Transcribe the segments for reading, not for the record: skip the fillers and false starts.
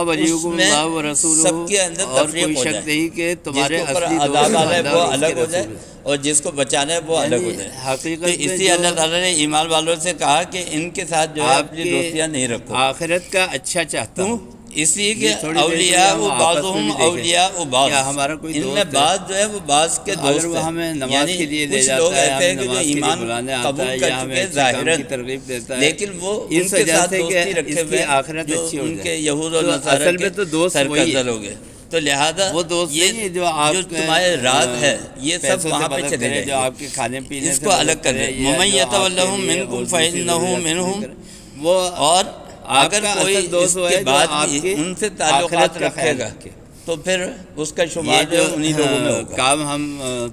انما ولیکم اس میں اللہ و رسولہ، سب کے اندر اور تفریق کوئی ہو شک جائے، نہیں کہ جس تمہارے کے اوپر اصلی دوست عذاب آ رہا ہے اللہ وہ اور اس کے الگ ہو جائے، رسول ہیں۔ اور جس کو بچانا ہے وہ الگ ہو جائے۔ حقیقت تو میں اس لیے جو اللہ تعالیٰ نے ایمان والوں سے کہا کہ ان کے ساتھ جو ہے آپ اپنی کے دوستیاں نہیں رکھو۔ آخرت کا اچھا چاہتا کیوں؟ ہوں، اس لیے کہ یہ تھوڑی دیر کے لیے اولیاء ہم و آپس میں بعضهم بھی دیکھیں اولیاء و بعض، کیا ہمارا کوئی ان میں دوست ہے، بعض جو ہے وہ بعض کے اگر دوست وہ ہیں، ہمیں نماز یعنی کے لیے لے کچھ جاتا لوگ ہے، ایسے ہیں ہمیں کہ جو نماز کے لیے ایمان بلانے آتا قبول ہے کر یا ہمیں چکے اچھے کام ظاہراً، کی ترغیب دیتا ہے، لیکن وہ اس ان کے وجہ ساتھ سے کہ دوستی رکھے اس ہوئے کی ہیں آخرت جو اچھی ہو ان جائے۔ کے یہود و تو نصارہ اصل کے میں تو دوست وہی ہے، سرکردہ لوگ ہیں، تو لہذا وہ دوست یہ نہیں ہے جو آپ جو تمہارے راز ہے یہ سب پیسوں سے وہاں پہ مدد چلے کرے، جائیں جو آپ کے کھانے گے، پینے اس سے کو الگ مدد کر کرے، دیں۔ یا وَمَن جو آپ کے يَتَوَلَّهُم لیے مِّنكُمْ اور دوسری فَإِنَّهُ ضروریات پوری مِّنْهُمْ، کرے، وہ اور آپ اگر کا کوئی اصل دوست اس وہ کے ہے جو بعد آپ بھی کے ان سے تعلقات آخرت کا رکھے خیال گا رکھے۔ تو پھر اس کا شمار یہ جو ہے انہی لوگوں میں ہوگا۔ کام ہم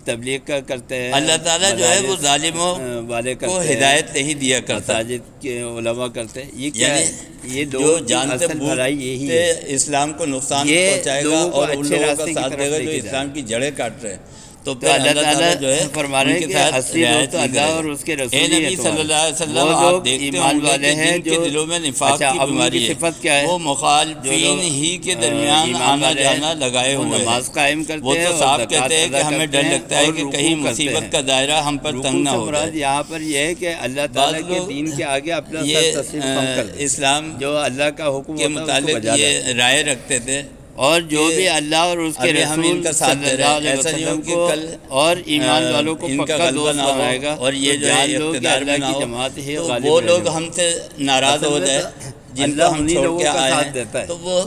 تبلیغ کا کرتے ہیں، اللہ تعالیٰ جو ہے وہ مدارس ظالموں والے کو کرتے ہیں، ہدایت نہیں دیا کرتا، مساجد کے علماء کرتے ہیں، یہ کیا یعنی ہے؟ یہ جو لوگوں کی جانتے اصل بھلائی یہی بوجھتے ہے، اسلام کو نقصان یہ پہنچائے گا لوگوں کو اور ان اچھے لوگوں کا راستے کی ساتھ طرف دے گا لے جو کے جا رہے اسلام ہیں۔ کی جڑیں کاٹ رہے ہیں، تو تو پھر اللہ اللہ تعالیٰ جو ہے تعالیٰ فرما رہے ان ہیں کے کہ ساتھ اصلی رعایت دوست نہیں اللہ کرے اور گا۔ اس کے اے رسول ہی ہے نبی صلی تمہارے، اللہ علیہ وسلم، وہ آپ لوگ دیکھتے ایمان ہوں گے والے کہ ہیں جن کے جو دلوں میں نفاق اچھا کی اب ان کی بیماری ہے صفت کیا ہے؟ وہ جو مخالفین لوگ ہی کے درمیان ایمان آنا والے ہیں جانا لگائے وہ ہوئے ہیں، نماز قائم کرتے وہ ہیں تو اور صاف زکوٰۃ کہتے ہیں کہ ادا ہمیں کرتے ڈر ہیں لگتا ہے اور کہ رکوع کہیں کرتے مصیبت ہیں۔ کا دائرہ ہم پر تنگ رکوع نہ سے ہو مراد جائے۔ یہاں پر یہ ہے کہ اللہ بعض تعالیٰ کے لوگ دین کے آگے اپنا یہ سر تسلیم خم کر دیتے ہیں، اسلام جو اللہ کا حکم کے ہوتا ہے اس کو متعلق بجا لاتے یہ ہیں، رائے رکھتے تھے اور جو کہ بھی اللہ اور اس کے ابھی ہم ان رسول کا ساتھ صلی دے رہے اللہ ہیں، علیہ ایسا نہیں ہو وسلم کہ کو کل اور ایمان والوں کو ان کا پکا غلبہ دوست نہ ہو بنائے گا، اور یہ تو جو ہے جان لو کہ اقتدار میں اللہ نہ کی ہو، جماعت ہی تو غالب وہ رہنے لوگ والی۔ ہم سے ناراض اصل ہو میں جائے تو جن اللہ کو ہم انہی چھوڑ لوگوں کے کا آئے ساتھ ہیں، دیتا ہے، تو وہ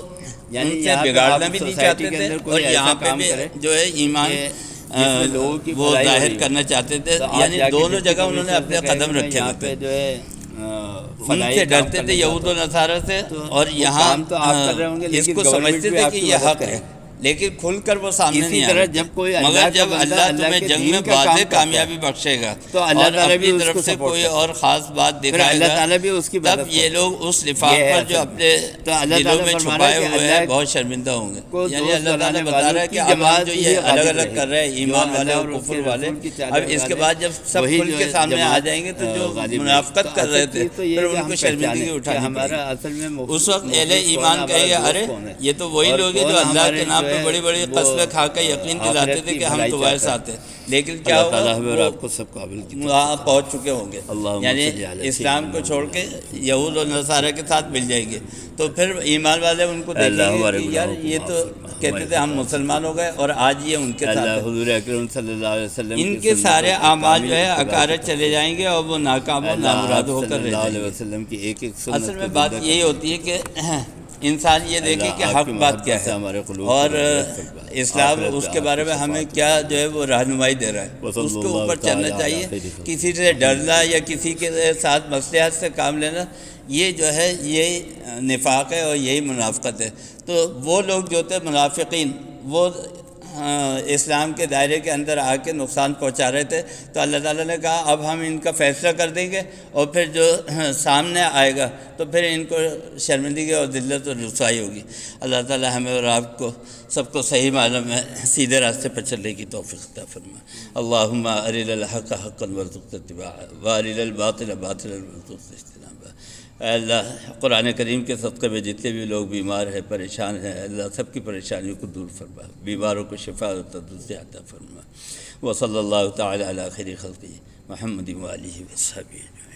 یعنی ان سے یہاں پہ بگاڑنا آپ بھی نہیں سوسائٹی چاہتے کے تھے اندر اور کوئی ایسا یہاں پہ کام بھی کرے جو ہے ایمان کہ جس میں لوگوں کی وہ بھلائی ہو ظاہر رہی ہو، کرنا چاہتے تھے، تو آپ یعنی جا کے دونوں ڈپٹی جگہ انہوں نے کمشنر اپنے سے کہیں قدم کہ میں رکھے یہاں ہوئے پہ تھے، جو ہے ان فلاحی سے کام ڈرتے تھے کرنے یہود چاہتا و ہوں، نصارہ سے، تو اور وہ یہاں کام تو آپ کر رہے ہوں گے، اس لیکن کو گورنمنٹ سمجھتے بھی تھے آپ کہ کی یہ مدد حق کرے۔ ہے، لیکن کھل کر وہ سامنے اسی نہیں طرح آنے جب کوئی تھے، اللہ مگر کا جب بندہ اللہ اللہ تمہیں کے جنگ دین میں کا کام واضح کرتا ہے، کامیابی بخشے گا تو اللہ اور تعالیٰ بھی اپنی اس طرف کو سے سپورٹ کوئی کرتا اور خاص بات پھر دکھائے اللہ گا، تعالیٰ بھی اس کی تب مدد یہ کرتا لوگ اس ہے۔ نفاق یہ ہے پر اصل جو اپنے تو اللہ دلوں تعالیٰ میں فرما رہا ہے چھپائے کہ ہوئے ہیں اللہ بہت شرمندہ ہوں گے، کو یعنی دوست اللہ تعالیٰ بنانے بتا رہا ہے والوں کہ کی اب ہم جماعت جو ہی یہ الگ غالب الگ رہے کر رہے ہیں گی، جو ایمان والے اللہ اور اور اس کفر کے والے، رسول کی اب چالنے اس کے والے، بعد جب سب وہی کھل جو کے ہے سامنے آ جماعت جائیں گے تو جو غالب رہے گی۔ منافقت تو کر اصل رہے تھے چیز تو یہ پھر ہے کہ ان ہم کو شرمندگی پہچانیں کہ اٹھانی پڑے ہمارا گی۔ اصل میں اس وقت اہل مخلص کون ہے، ایمان کہیں گے ہمارا ارے دوست کون ہے، یہ تو وہی اور لوگ ہیں کون جو اللہ ہمارے کے نام جو پہ ہے بڑی بڑی وہ قسمیں کھا کے یقین دلاتے آخرت تھے کی کہ ہم بھلائی تمہارے چاہتا ہے۔ ساتھ ہیں، لیکن کیا اللہ ہوگا تعالیٰ ہمیں اور وہ آپ کو سب قابل کی وہاں پہنچ چکے ہوں گے، اللہم یعنی صلی علی اسلام کو سیدنا چھوڑ کے محمد۔ یہود اور نصارہ کے ساتھ مل جائیں گے، تو پھر ایمان والے ان کو دیکھیں اللہ گے ہمارے کہ یار گناہوں کو یہ معاف تو فرما، کہتے ہمارے تھے ہم خطاؤں سے مسلمان ہو گئے اور آج یہ ان کے ساتھ اللہ ہے۔ حضور اکرم صلی اللہ علیہ وسلم ان کی کے سارے سنتوں کی اعمال کامل جو ہے اتباع کی اکارت توفیق چلے جائیں گے اور وہ ناکام و اللہ نامراد آپ ہو صلی کر رہ اللہ جائیں علیہ گے۔ وسلم کی ایک ایک سنت اصل میں کو بات زندہ یہی کرنے ہوتی ہے کہ انسان یہ دیکھے کہ اللہ آپ حق کی بات کیا محبت سے ہے ہمارے قلوب اور کو روشن فرمائے، اسلام آخرت اس میں کے آپ بارے کی میں ہمیں شفاعت کیا جو ہے وہ رہنمائی دے رہا ہے، وصلی اس کے اللہ اوپر تعالی چلنا علی چاہیے۔ خیر خلق۔ کسی سے ڈرنا یا کسی کے ساتھ مصلحت سے کام لینا یہ جو ہے یہی نفاق ہے اور یہی منافقت ہے۔ تو وہ لوگ جو تھے منافقین وہ اسلام کے دائرے کے اندر آ کے نقصان پہنچا رہے تھے، تو اللہ تعالیٰ نے کہا اب ہم ان کا فیصلہ کر دیں گے اور پھر جو سامنے آئے گا تو پھر ان کو شرمندگی اور ذلت اور رسوائی ہوگی۔ اللہ تعالیٰ ہمیں اور آپ کو سب کو صحیح معنی میں سیدھے راستے پر چلنے کی توفیق عطا فرمائے۔ اللہم ارنا الحق حقا وارزقنا اتباعہ وارنا الباطل باطلا وارزقنا اجتنابہ۔ اے اللہ قرآن کریم کے صدقے میں جتنے بھی لوگ بیمار ہیں پریشان ہیں اللہ سب کی پریشانیوں کو دور فرما، بیماروں کو شفا و تندرستی عطا فرما۔ وصلی اللہ تعالی علی خیر خلقہ محمد و آلہ و صحبہ اجمعین۔